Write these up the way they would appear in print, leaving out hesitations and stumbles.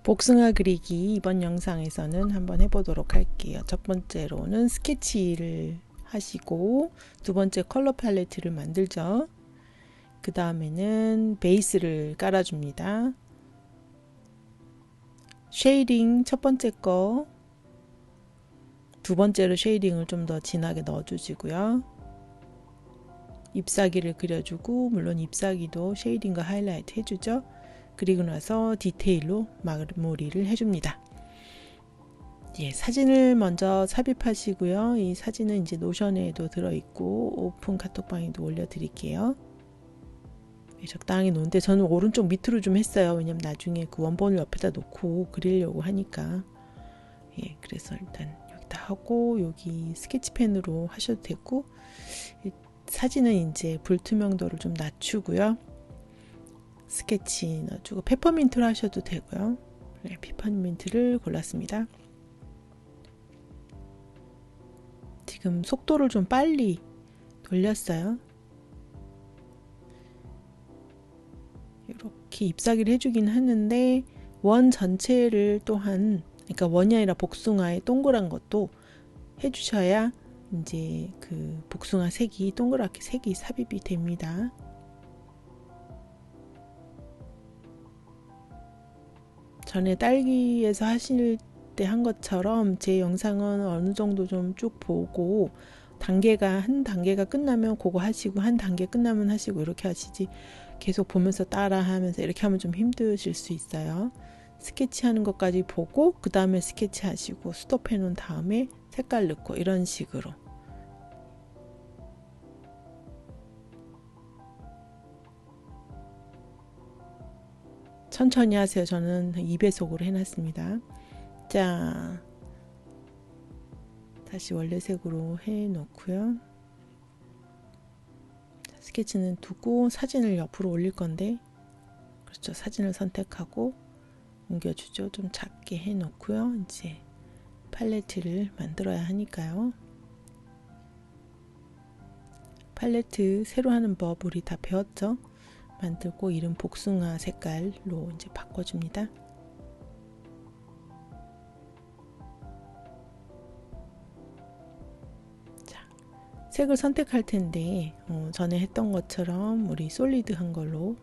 복숭아 그리기 이번 영상에서는 한번 해보도록 할게요. 첫 번째로는 스케치를 하시고 두 번째 컬러 팔레트를 만들죠. 그 다음에는 베이스를 깔아줍니다. 쉐이딩 첫 번째 거, 두 번째로 쉐이딩을 좀 더 진하게 넣어주시고요. 잎사귀를 그려주고, 물론 잎사귀도 쉐이딩과 하이라이트 해주죠. 그리고 나서 디테일로 마무리를 해줍니다. 예, 사진을 먼저 삽입하시고요. 이 사진은 이제 노션에도 들어있고 오픈 카톡방에도 올려드릴게요. 예, 적당히 놓은데 저는 오른쪽 밑으로 좀 했어요. 왜냐면 나중에 그 원본을 옆에다 놓고 그리려고 하니까. 예, 그래서 일단 여기다 하고 여기 스케치펜으로 하셔도 되고, 사진은 이제 불투명도를 좀 낮추고요. 스케치 넣어주고 페퍼민트로 하셔도 되고요. 네, 페퍼민트를 골랐습니다. 지금 속도를 좀 빨리 돌렸어요. 이렇게 잎사귀를 해주긴 하는데 원 전체를 또한, 그러니까 원이 아니라 복숭아의 동그란 것도 해주셔야 이제 그 복숭아 색이 동그랗게 색이 삽입이 됩니다. 전에 딸기에서 하실 때 한 것처럼 제 영상은 어느 정도 좀 쭉 보고 한 단계가 끝나면 그거 하시고 한 단계 끝나면 하시고 이렇게 하시지, 계속 보면서 따라 하면서 이렇게 하면 좀 힘드실 수 있어요. 스케치 하는 것까지 보고 그 다음에 스케치 하시고 스톱해 놓은 다음에 색깔 넣고 이런 식으로. 천천히 하세요. 저는 2배속으로 해놨습니다. 자, 다시 원래 색으로 해 놓고요. 스케치는 두고 사진을 옆으로 올릴 건데, 그렇죠, 사진을 선택하고 옮겨주죠. 좀 작게 해 놓고요. 이제 팔레트를 만들어야 하니까요. 팔레트 새로 하는 법 우리 다 배웠죠. 만들고 이름 복숭아 색깔로 이제 바꿔줍니다. 자, 색을 선택할 텐데 전에 했던 것처럼 우리 솔리드한 걸로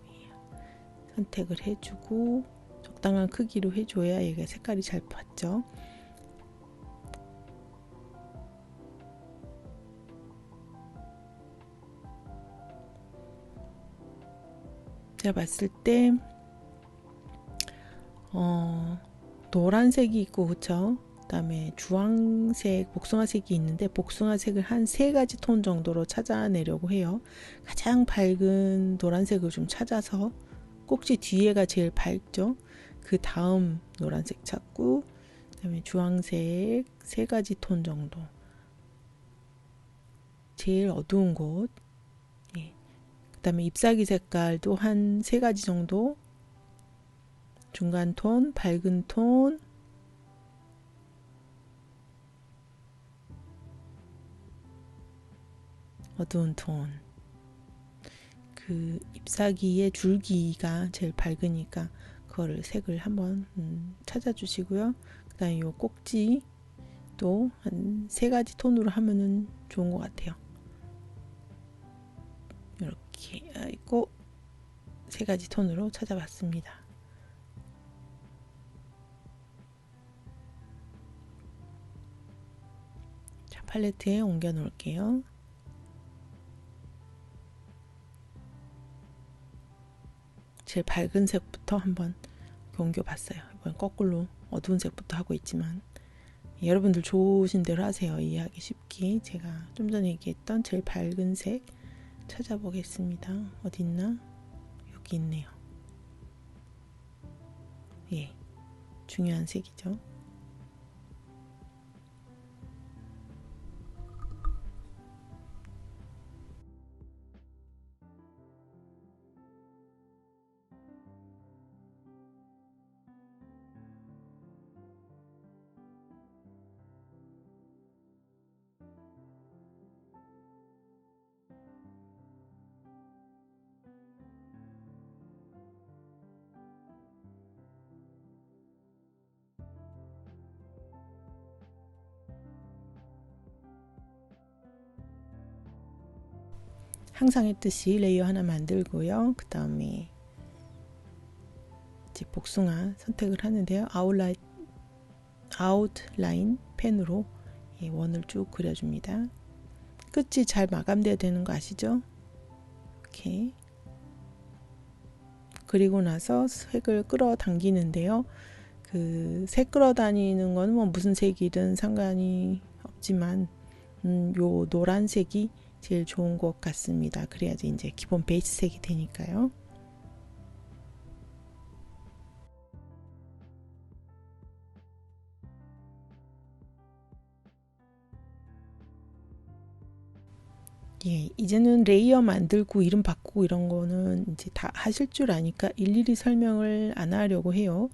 선택을 해주고 적당한 크기로 해줘야 얘가 색깔이 잘 봤죠. 제가 봤을 때 노란색이 있고, 그쵸? 그 다음에 주황색, 복숭아색이 있는데 복숭아색을 한 3가지 톤 정도로 찾아내려고 해요. 가장 밝은 노란색을 좀 찾아서, 꼭지 뒤에가 제일 밝죠? 그 다음 노란색 찾고, 그 다음에 주황색 3가지 톤 정도, 제일 어두운 곳, 예. 그 다음에 잎사귀 색깔도 한 3가지 정도, 중간 톤, 밝은 톤, 어두운 톤. 그 잎사귀의 줄기가 제일 밝으니까 그거를 색을 한번 찾아주시고요. 그 다음에 요 꼭지 또 한 3가지 톤으로 하면은 좋은 것 같아요. 이렇게 있고 3가지 톤으로 찾아봤습니다. 자, 팔레트에 옮겨 놓을게요. 제일 밝은 색부터 한번 옮겨봤어요. 이번 거꾸로 어두운 색부터 하고 있지만 여러분들 좋으신 대로 하세요. 이해하기 쉽게. 제가 좀 전에 얘기했던 제일 밝은 색 찾아보겠습니다. 어디 있나? 여기 있네요. 예, 중요한 색이죠. 항상 했듯이 레이어 하나 만들고요. 그 다음에 이제 복숭아 선택을 하는데요. 아웃라인 펜으로 원을 쭉 그려줍니다. 끝이 잘 마감돼야 되는 거 아시죠? 이렇게 그리고 나서 색을 끌어당기는데요. 그 색 끌어다니는 건 뭐 무슨 색이든 상관이 없지만 요 노란색이 제일 좋은 것 같습니다. 그래야지 이제 기본 베이스 색이 되니까요. 예, 이제는 레이어 만들고 이름 바꾸고 이런 거는 이제 다 하실 줄 아니까 일일이 설명을 안 하려고 해요.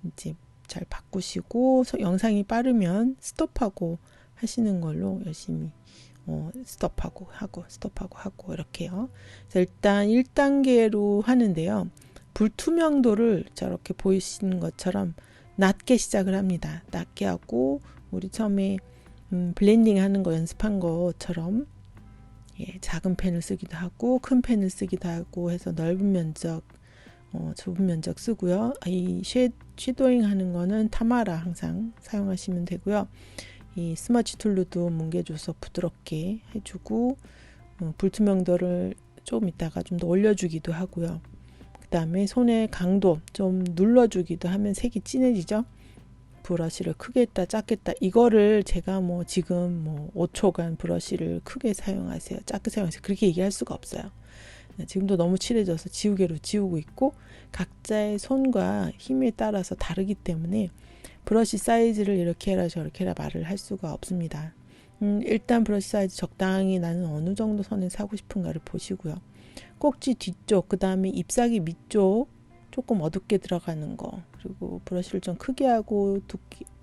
이제 잘 바꾸시고 영상이 빠르면 스톱하고 하시는 걸로 열심히 스톱하고 하고 이렇게요. 그래서 일단 1단계로 하는데요. 불투명도를 저렇게 보이시는 것처럼 낮게 시작을 합니다. 낮게 하고 우리 처음에 블렌딩 하는 거 연습한 것처럼 작은 펜을 쓰기도 하고 큰 펜을 쓰기도 하고 해서 넓은 면적 좁은 면적 쓰고요. 이 쉐도잉 하는 거는 타마라 항상 사용하시면 되고요. 이 스머치 툴로도 뭉개줘서 부드럽게 해주고 불투명도를 조금 있다가 좀 더 올려주기도 하고요. 그 다음에 손의 강도 좀 눌러주기도 하면 색이 진해지죠. 브러쉬를 크게 했다 작게 했다 이거를 제가 뭐 지금 뭐 5초간 브러쉬를 크게 사용하세요 작게 사용하세요 그렇게 얘기할 수가 없어요. 지금도 너무 칠해져서 지우개로 지우고 있고 각자의 손과 힘에 따라서 다르기 때문에 브러쉬 사이즈를 이렇게 해라 저렇게 해라 말을 할 수가 없습니다. 일단 브러쉬 사이즈 적당히 나는 어느 정도 선에 사고 싶은가를 보시고요. 꼭지 뒤쪽 그 다음에 잎사귀 밑쪽 조금 어둡게 들어가는 거 그리고 브러쉬를 좀 크게 하고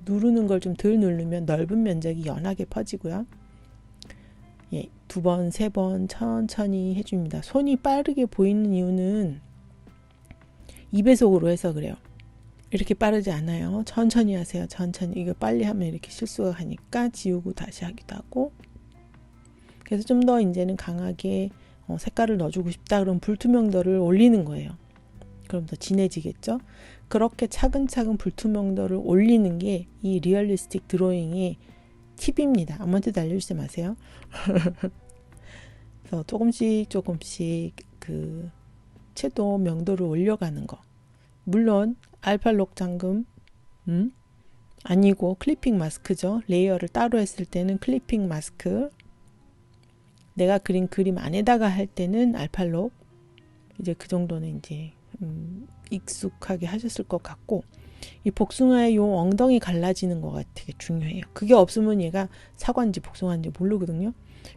누르는 걸 좀 덜 누르면 넓은 면적이 연하게 퍼지고요. 예, 2번, 3번 천천히 해줍니다. 손이 빠르게 보이는 이유는 2배속으로 해서 그래요. 이렇게 빠르지 않아요. 천천히 하세요. 천천히. 이거 빨리 하면 이렇게 실수가 가니까 지우고 다시 하기도 하고 그래서 좀 더 이제는 강하게 색깔을 넣어주고 싶다 그러면 불투명도를 올리는 거예요. 그럼 더 진해지겠죠. 그렇게 차근차근 불투명도를 올리는 게 이 리얼리스틱 드로잉의 팁입니다. 아무한테도 알려주지 마세요. 그래서 조금씩 그 채도 명도를 올려가는 거. 물론 알팔록 잠금 아니고 클리핑 마스크죠. 레이어를 따로 했을 때는 클리핑 마스크. 내가 그린 그림 안에다가 할 때는 알팔록. 이제 그 정도는 이제 익숙하게 하셨을 것 같고 이 복숭아의 요 엉덩이 갈라지는 거가 되게 중요해요. 그게 없으면 얘가 사과인지 복숭아인지 모르거든요.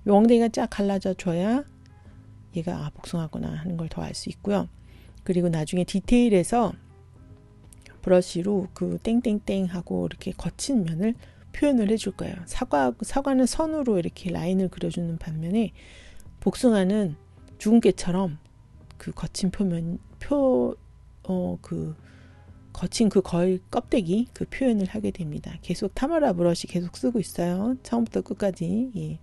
요 엉덩이가 쫙 갈라져 줘야 얘가 복숭아구나 하는 걸 더 알 수 있고요. 그리고 나중에 디테일에서 브러쉬로 그 땡땡땡 하고 이렇게 거친 면을 표현을 해줄 거예요. 사과는 선으로 이렇게 라인을 그려주는 반면에 복숭아는 죽은 깨처럼 그 거친 거친 그 거의 껍데기 그 표현을 하게 됩니다. 계속 타마라 브러쉬 계속 쓰고 있어요. 처음부터 끝까지. 예.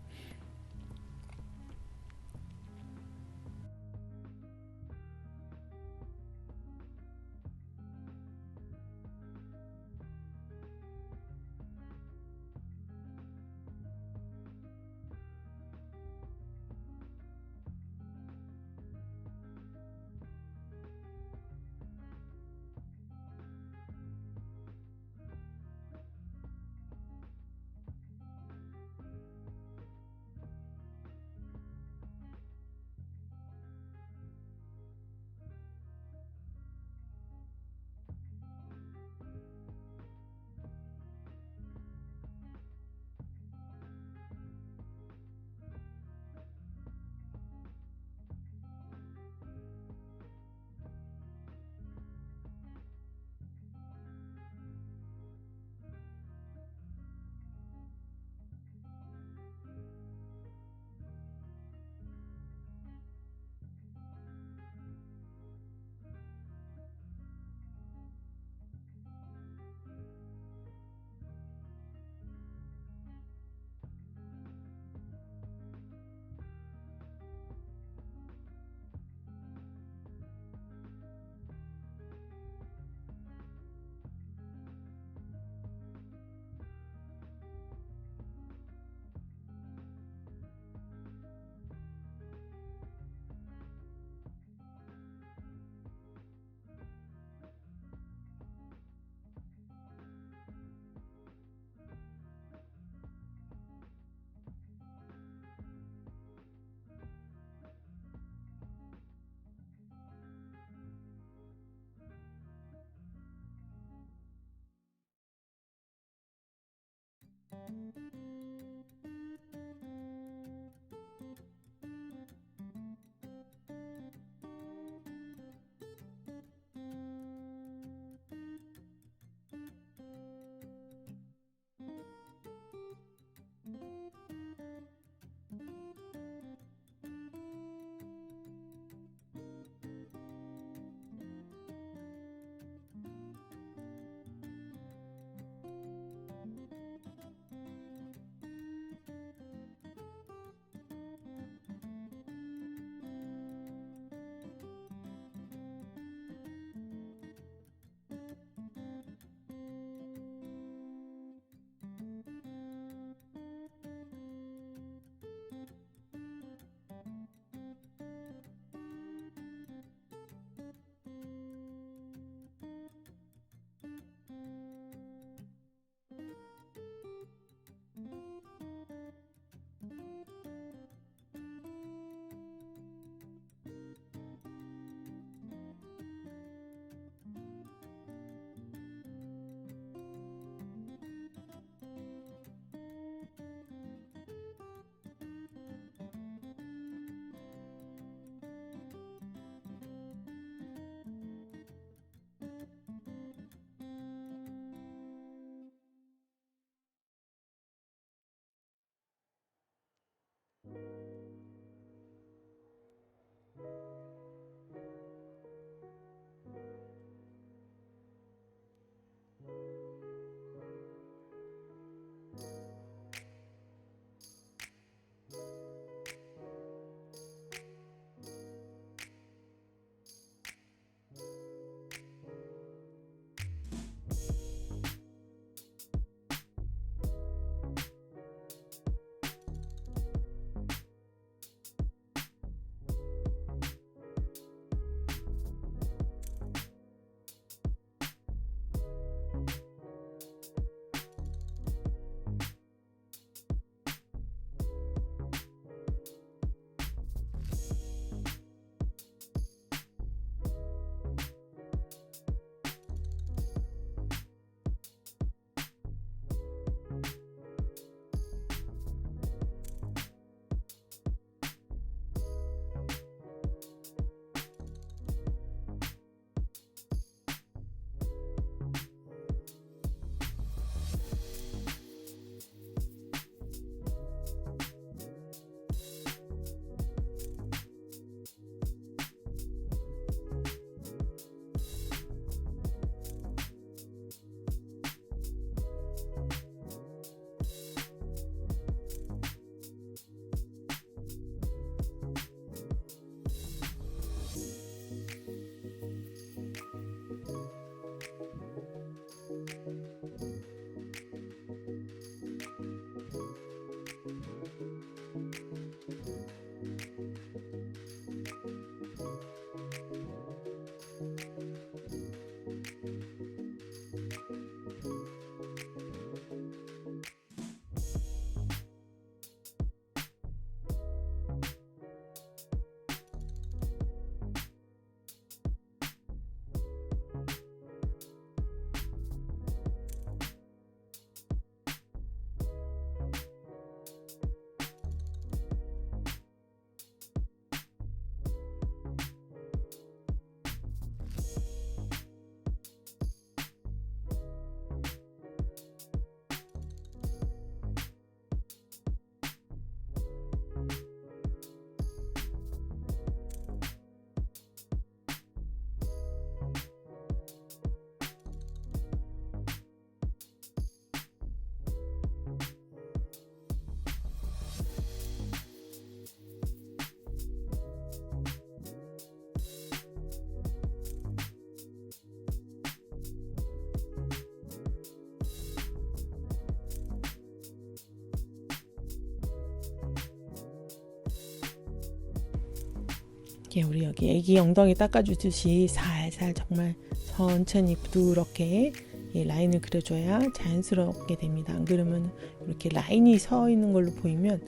우리 여기 애기 엉덩이 닦아주듯이 살살 정말 천천히 부드럽게 라인을 그려줘야 자연스럽게 됩니다. 안 그러면 이렇게 라인이 서 있는 걸로 보이면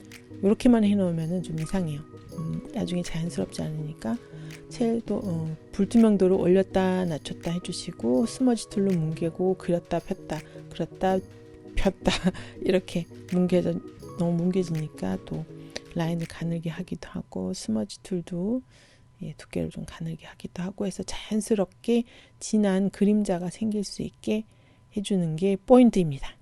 이렇게만 해놓으면 좀 이상해요. 나중에 자연스럽지 않으니까 불투명도를 올렸다 낮췄다 해주시고 스머지 툴로 뭉개고 그렸다 폈다 그렸다 폈다 이렇게 너무 뭉개지니까 또 라인을 가늘게 하기도 하고 스머지 툴도 두께를 좀 가늘게 하기도 하고 해서 자연스럽게 진한 그림자가 생길 수 있게 해주는 게 포인트입니다.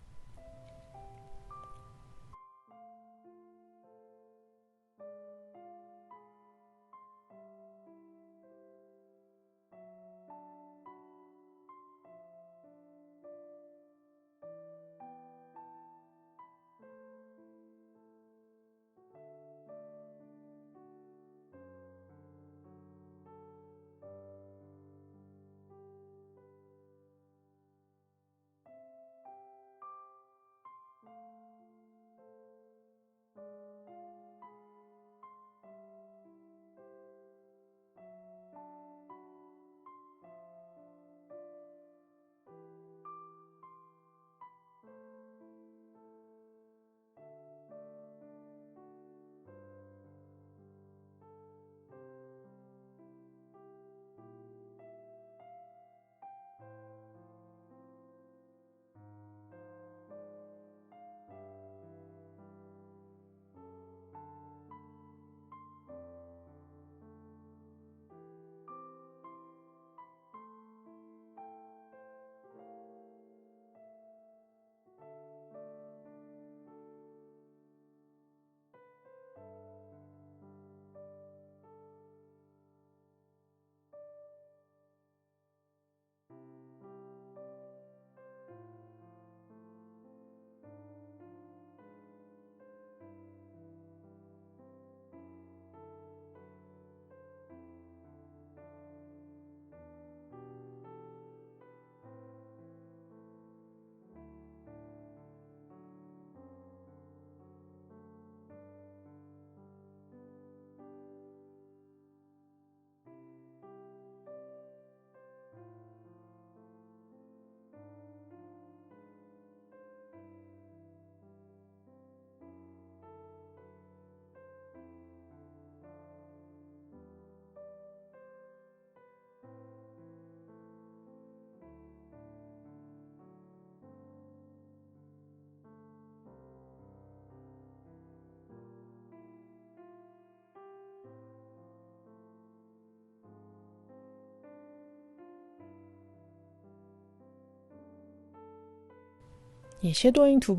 섀도잉 두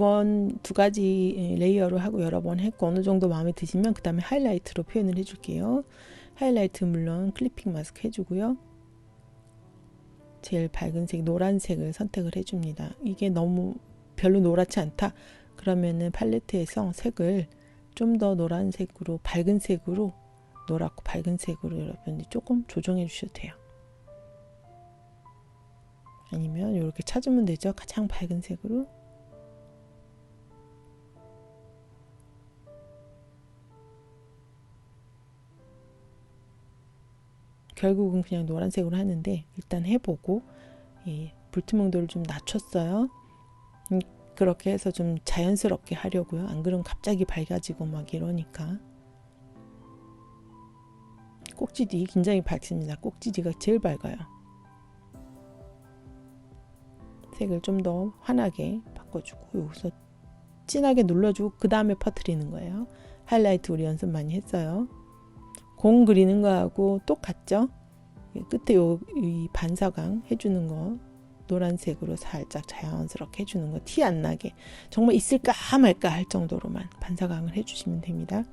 가지 레이어로 하고 여러 번 했고 어느 정도 마음에 드시면 그 다음에 하이라이트로 표현을 해줄게요. 하이라이트 물론 클리핑 마스크 해주고요. 제일 밝은 색 노란색을 선택을 해줍니다. 이게 너무 별로 노랗지 않다 그러면은 팔레트에서 색을 좀 더 노란색으로 밝은 색으로 노랗고 밝은 색으로 여러분이 조금 조정해 주셔도 돼요. 아니면 이렇게 찾으면 되죠. 가장 밝은 색으로. 결국은 그냥 노란색으로 하는데 일단 해보고 불투명도를 좀 낮췄어요. 그렇게 해서 좀 자연스럽게 하려고요. 안 그러면 갑자기 밝아지고 막 이러니까. 꼭지뒤 굉장히 밝습니다. 꼭지뒤가 제일 밝아요. 색을 좀 더 환하게 바꿔주고 여기서 진하게 눌러주고 그 다음에 퍼뜨리는 거예요. 하이라이트 우리 연습 많이 했어요. 공 그리는 거하고 똑같죠? 끝에 이 반사광 해주는 거 노란색으로 살짝 자연스럽게 해주는 거 티 안 나게 정말 있을까 말까 할 정도로만 반사광을 해주시면 됩니다.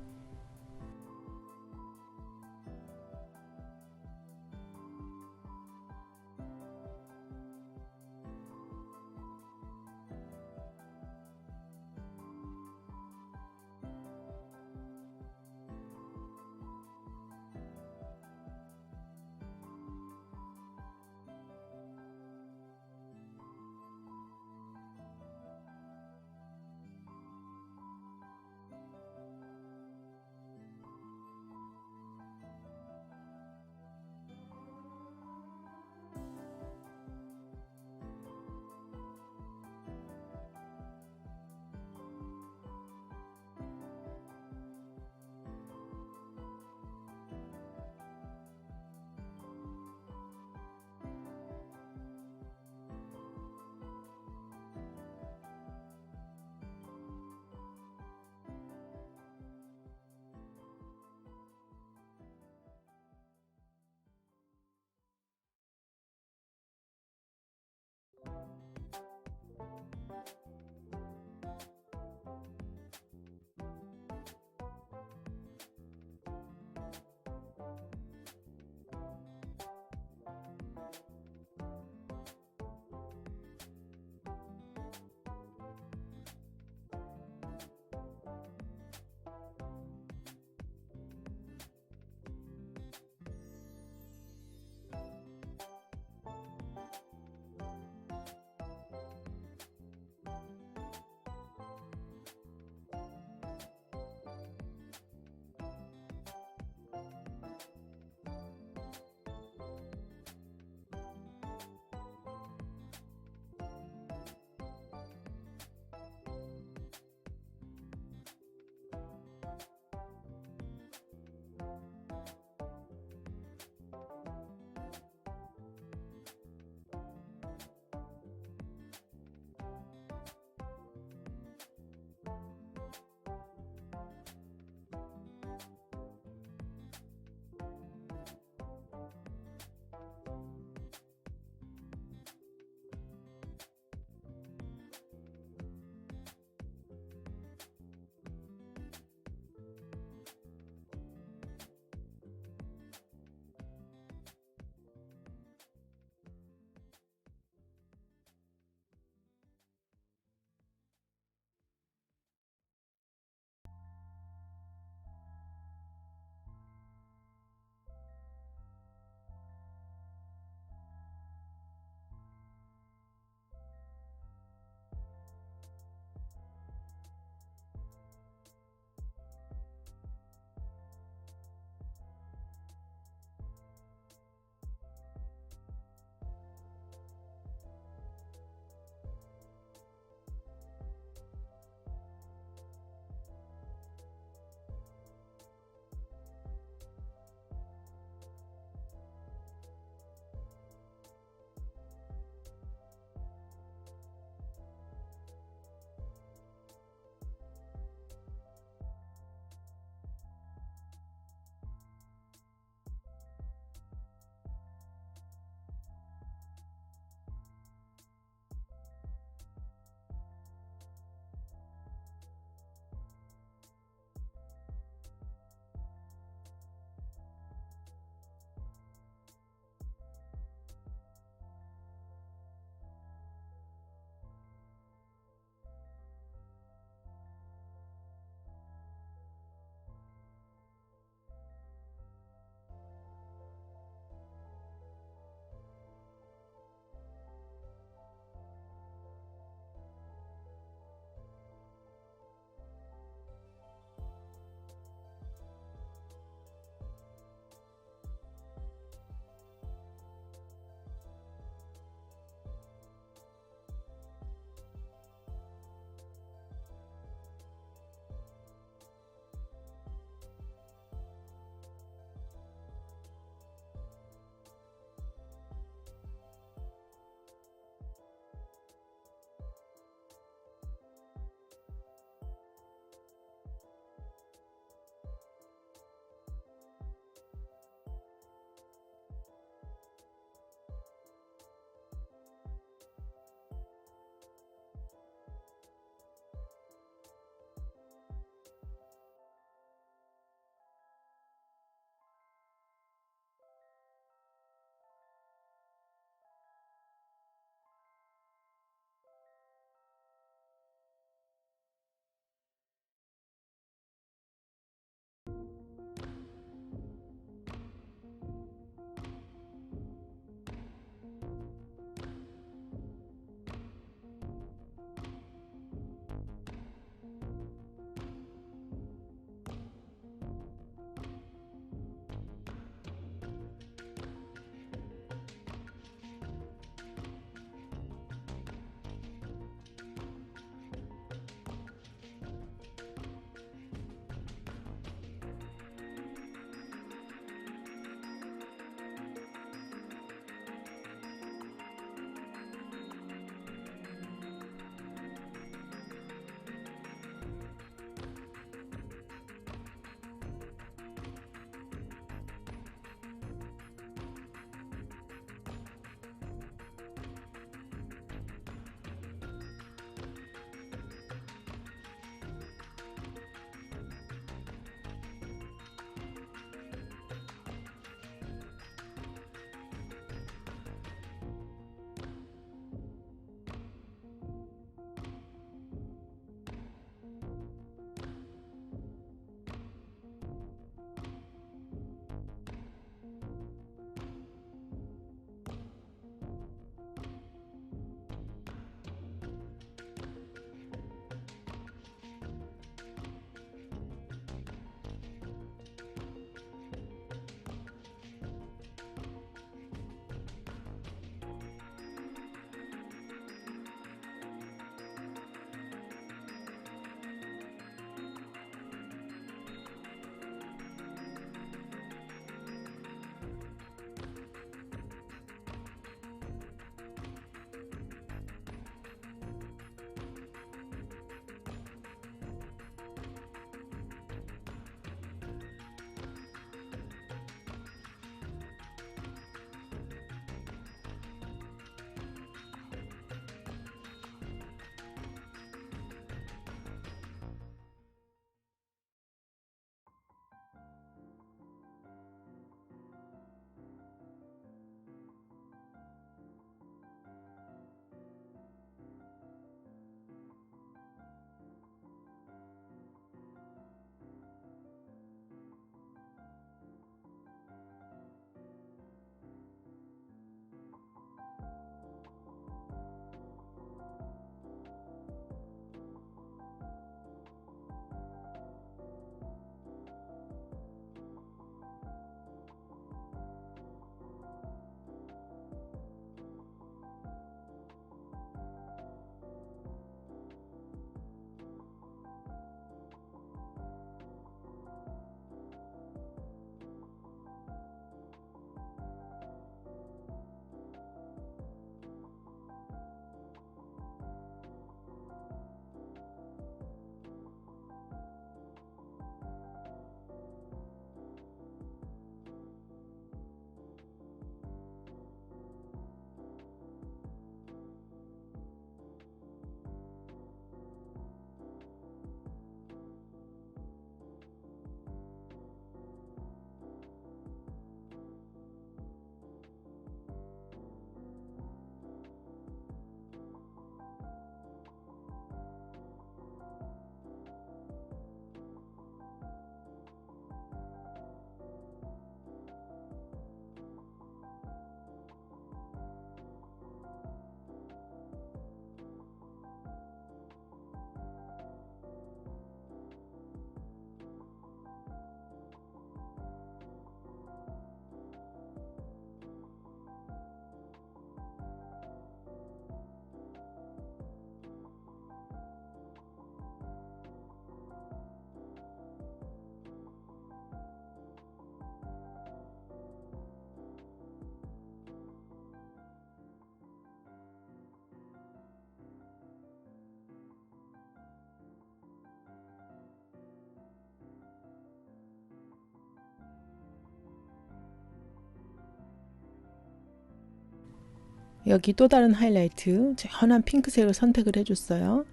여기 또 다른 하이라이트 연한 핑크색을 선택을 해줬어요.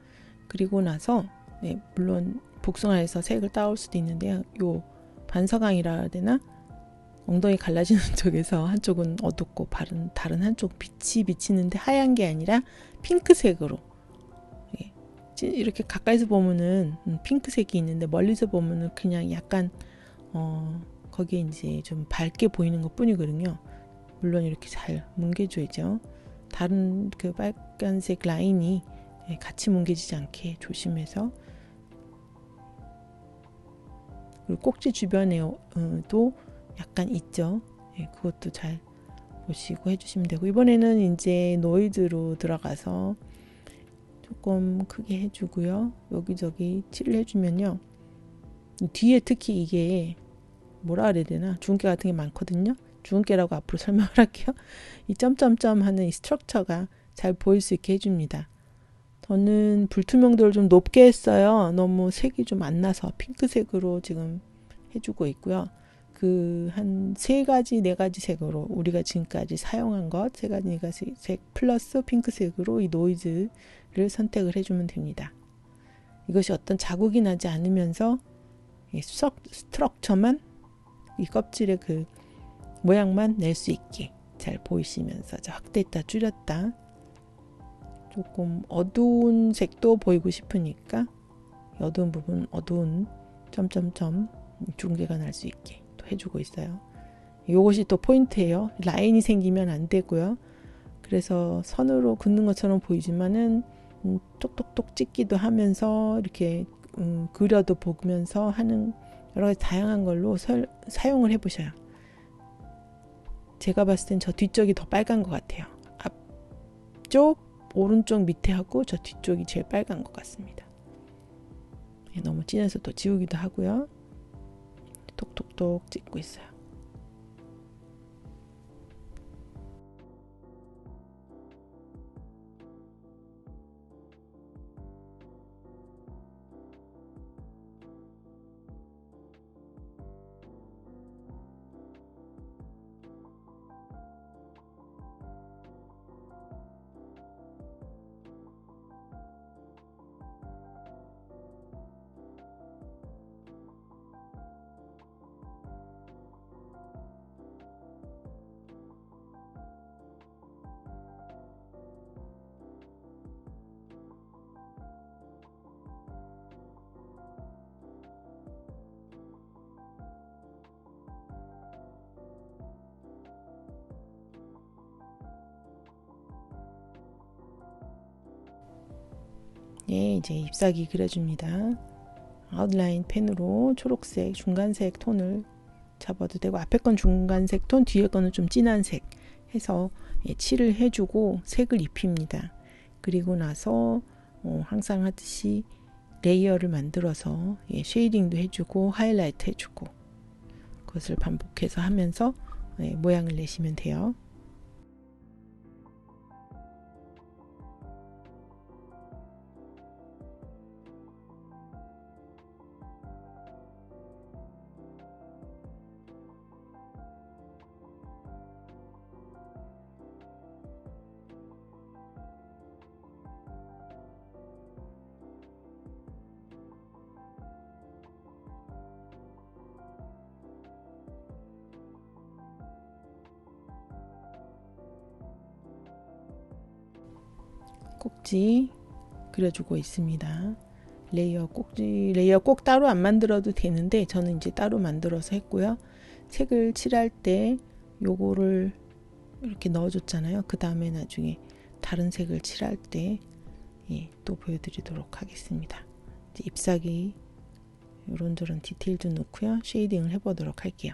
그리고 나서 물론 복숭아에서 색을 따올 수도 있는데요. 요 반서광이라 해야 되나? 엉덩이 갈라지는 쪽에서 한쪽은 어둡고 다른 한쪽 빛이 비치는데 하얀 게 아니라 핑크색으로, 이렇게 가까이서 보면은 핑크색이 있는데 멀리서 보면은 그냥 약간 거기에 이제 좀 밝게 보이는 것 뿐이거든요. 물론 이렇게 잘 뭉개줘야죠. 다른 그 빨간색 라인이 같이 뭉개지지 않게 조심해서. 그리고 꼭지 주변에도 약간 있죠. 그것도 잘 보시고 해주시면 되고, 이번에는 이제 노이즈로 들어가서 조금 크게 해주고요. 여기저기 칠을 해주면요. 뒤에 특히 이게 뭐라 그래야 되나, 주근깨 같은 게 많거든요. 주근깨라고 앞으로 설명을 할게요. 이 점점점 하는 이 스트럭처가 잘 보일 수 있게 해줍니다. 저는 불투명도를 좀 높게 했어요. 너무 색이 좀 안 나서 핑크색으로 지금 해주고 있고요. 그 한 3가지, 4가지 색으로 우리가 지금까지 사용한 것 3가지, 4가지 색 플러스 핑크색으로 이 노이즈를 선택을 해주면 됩니다. 이것이 어떤 자국이 나지 않으면서 이 스트럭처만, 이 껍질의 그 모양만 낼 수 있게 잘 보이시면서 확대했다 줄였다, 조금 어두운 색도 보이고 싶으니까 어두운 부분, 어두운 점점점 중계가 날 수 있게 또 해주고 있어요. 이것이 또 포인트예요. 라인이 생기면 안 되고요. 그래서 선으로 긋는 것처럼 보이지만은 똑똑똑 찍기도 하면서 이렇게 그려도 보면서 하는 여러 가지 다양한 걸로 사용을 해보셔요. 제가 봤을 땐 저 뒤쪽이 더 빨간 것 같아요. 앞쪽, 오른쪽 밑에 하고 저 뒤쪽이 제일 빨간 것 같습니다. 너무 진해서 또 지우기도 하고요. 톡톡톡 찍고 있어요. 이제 잎사귀 그려줍니다. 아웃라인 펜으로 초록색, 중간색 톤을 잡아도 되고, 앞에 건 중간색 톤, 뒤에 거는 좀 진한 색 해서 칠을 해주고 색을 입힙니다. 그리고 나서 항상 하듯이 레이어를 만들어서 쉐이딩도 해주고 하이라이트 해주고, 그것을 반복해서 하면서 모양을 내시면 돼요. 꼭지 그려주고 있습니다. 레이어 꼭 따로 안 만들어도 되는데 저는 이제 따로 만들어서 했고요. 색을 칠할 때 요거를 이렇게 넣어줬잖아요. 그 다음에 나중에 다른 색을 칠할 때 또 보여드리도록 하겠습니다. 이제 잎사귀 이런저런 디테일도 넣고요. 쉐이딩을 해보도록 할게요.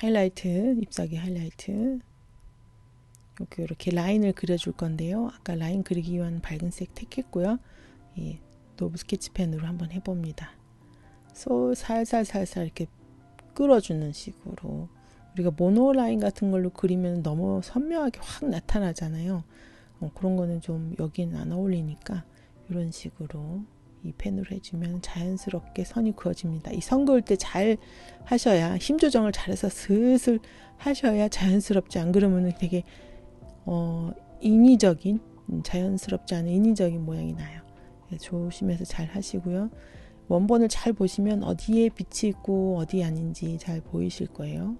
하이라이트, 잎사귀 하이라이트. 이렇게 라인을 그려줄 건데요. 아까 라인 그리기 위한 밝은색 택했고요. 이 노브 스케치펜으로 한번 해봅니다. 살살 이렇게 끌어주는 식으로. 우리가 모노라인 같은 걸로 그리면 너무 선명하게 확 나타나잖아요. 그런 거는 좀 여기는 안 어울리니까 이런 식으로 이 펜으로 해주면 자연스럽게 선이 그어집니다. 이 선 그을 때 잘 하셔야, 힘 조정을 잘해서 슬슬 하셔야 자연스럽지, 안 그러면 되게 인위적인, 자연스럽지 않은 인위적인 모양이 나요. 조심해서 잘 하시고요. 원본을 잘 보시면 어디에 빛이 있고 어디 아닌지 잘 보이실 거예요.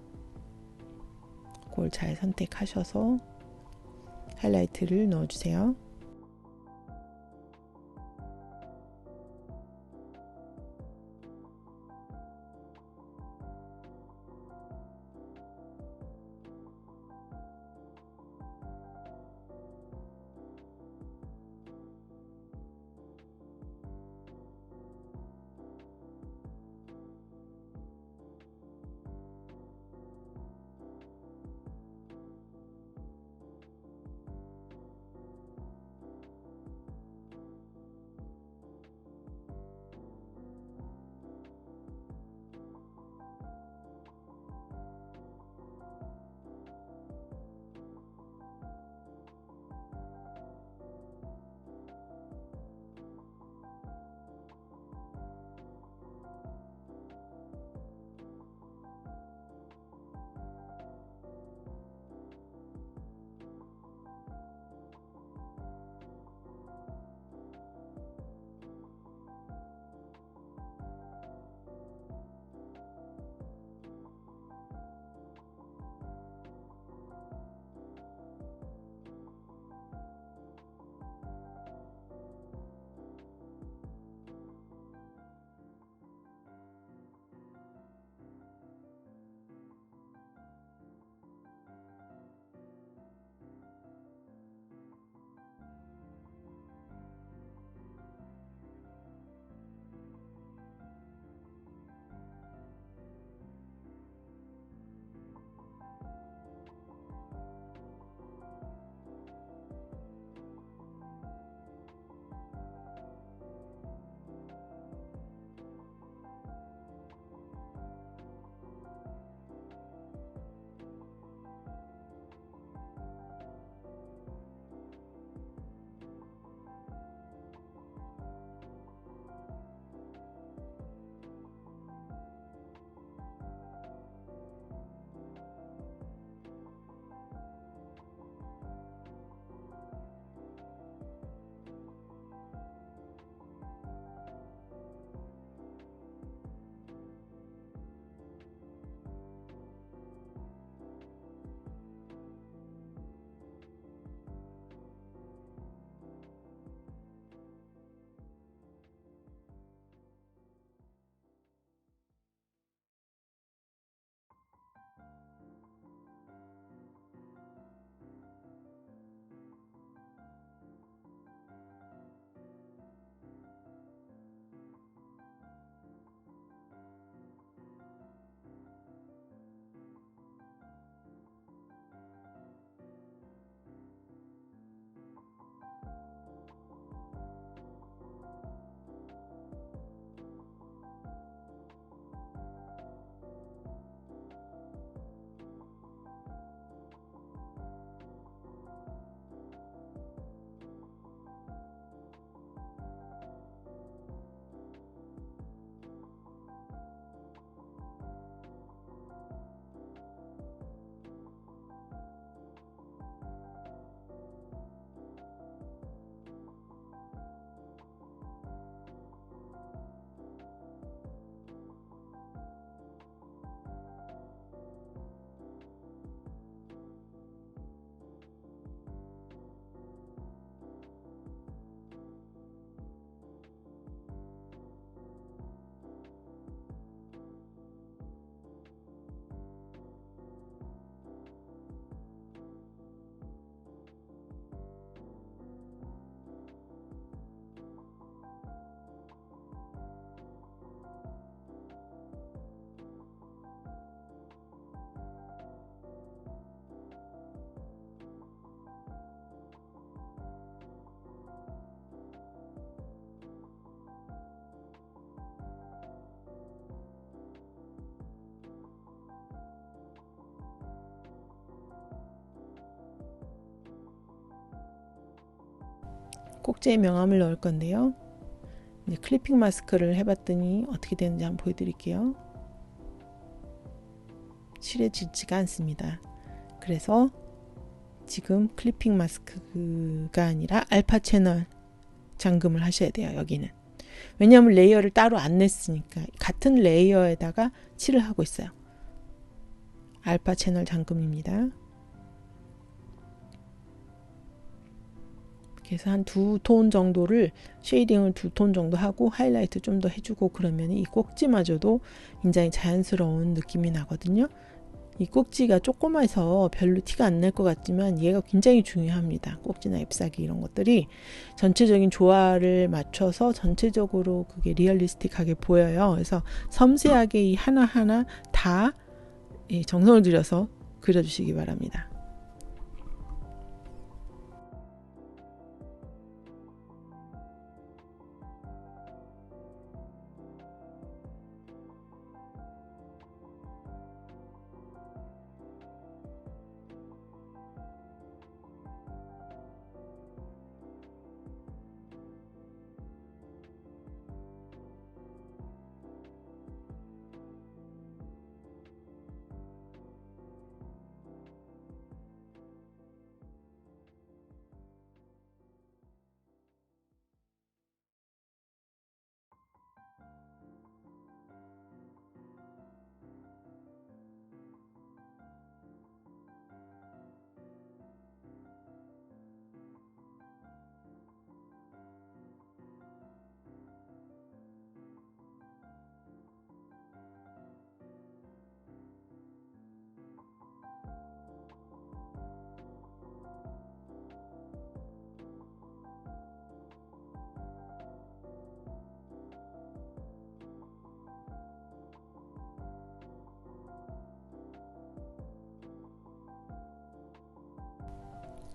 그걸 잘 선택하셔서 하이라이트를 넣어주세요. 꼭지에 명암을 넣을 건데요. 이제 클리핑 마스크를 해봤더니 어떻게 되는지 한번 보여드릴게요. 칠해지지가 않습니다. 그래서 지금 클리핑 마스크가 아니라 알파 채널 잠금을 하셔야 돼요. 여기는. 왜냐하면 레이어를 따로 안 냈으니까 같은 레이어에다가 칠을 하고 있어요. 알파 채널 잠금입니다. 그래서 한 2톤 정도를 쉐이딩을 2톤 정도 하고 하이라이트 좀 더 해주고 그러면 이 꼭지마저도 굉장히 자연스러운 느낌이 나거든요. 이 꼭지가 조그마해서 별로 티가 안 날 것 같지만 얘가 굉장히 중요합니다. 꼭지나 잎사귀 이런 것들이 전체적인 조화를 맞춰서 전체적으로 그게 리얼리스틱하게 보여요. 그래서 섬세하게 이 하나하나 다 정성을 들여서 그려주시기 바랍니다.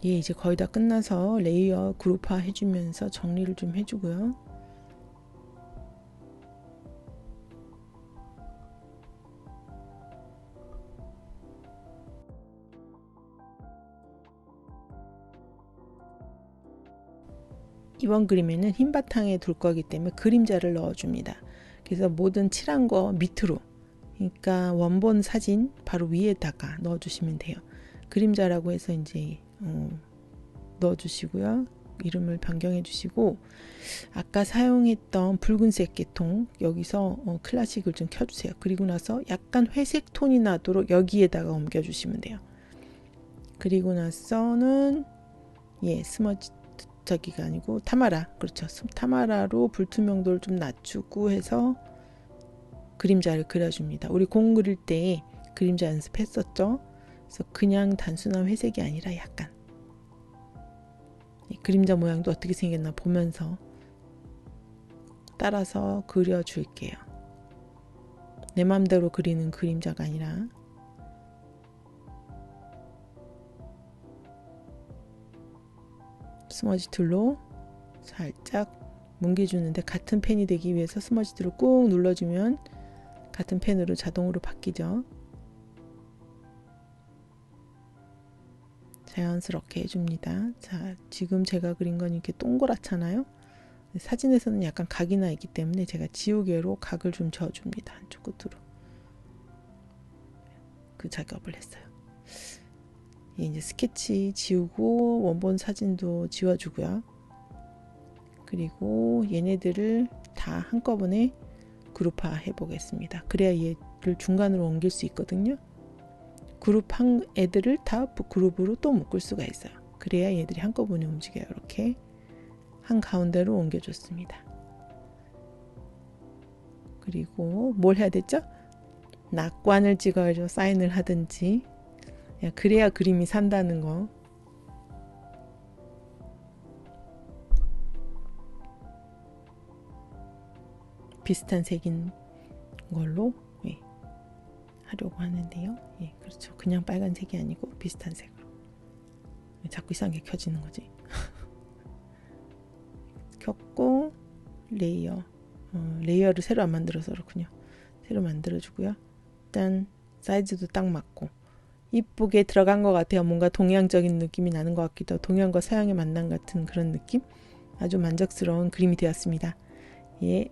예, 이제 거의 다 끝나서 레이어 그룹화 해주면서 정리를 좀 해주고요. 이번 그림에는 흰 바탕에 둘 거기 때문에 그림자를 넣어줍니다. 그래서 모든 칠한 거 밑으로, 그러니까 원본 사진 바로 위에다가 넣어주시면 돼요. 그림자라고 해서 이제 넣어주시고요. 이름을 변경해 주시고 아까 사용했던 붉은색 계통 여기서 클래식을 좀 켜주세요. 그리고 나서 약간 회색 톤이 나도록 여기에다가 옮겨주시면 돼요. 그리고 나서는 스머지 저기가 아니고 타마라, 그렇죠. 타마라로 불투명도를 좀 낮추고 해서 그림자를 그려줍니다. 우리 공 그릴 때 그림자 연습했었죠. 그래서 그냥 단순한 회색이 아니라 약간 그림자 모양도 어떻게 생겼나 보면서 따라서 그려줄게요. 내 맘대로 그리는 그림자가 아니라. 스머지 툴로 살짝 뭉개주는데 같은 펜이 되기 위해서 스머지 툴을 꾹 눌러주면 같은 펜으로 자동으로 바뀌죠. 자연스럽게 해줍니다. 자, 지금 제가 그린 건 이렇게 동그랗잖아요. 사진에서는 약간 각이 나 있기 때문에 제가 지우개로 각을 좀 저어줍니다. 한쪽 끝으로. 그 작업을 했어요. 이제 스케치 지우고 원본 사진도 지워주고요. 그리고 얘네들을 다 한꺼번에 그룹화 해보겠습니다. 그래야 얘를 중간으로 옮길 수 있거든요. 그룹 한 애들을 다 그룹으로 또 묶을 수가 있어요. 그래야 얘들이 한꺼번에 움직여요. 이렇게 한 가운데로 옮겨줬습니다. 그리고 뭘 해야 되죠? 낙관을 찍어야죠. 사인을 하든지. 그래야 그림이 산다는 거. 비슷한 색인 걸로 하려고 하는데요. 그렇죠. 그냥 빨간색이 아니고 비슷한 색으로. 자꾸 이상하게 켜지는 거지. 켰고 레이어를 새로 안 만들어서 그렇군요. 새로 만들어주고요. 일단 사이즈도 딱 맞고 이쁘게 들어간 것 같아요. 뭔가 동양적인 느낌이 나는 것 같기도 하고 동양과 서양의 만남 같은 그런 느낌. 아주 만족스러운 그림이 되었습니다. 예,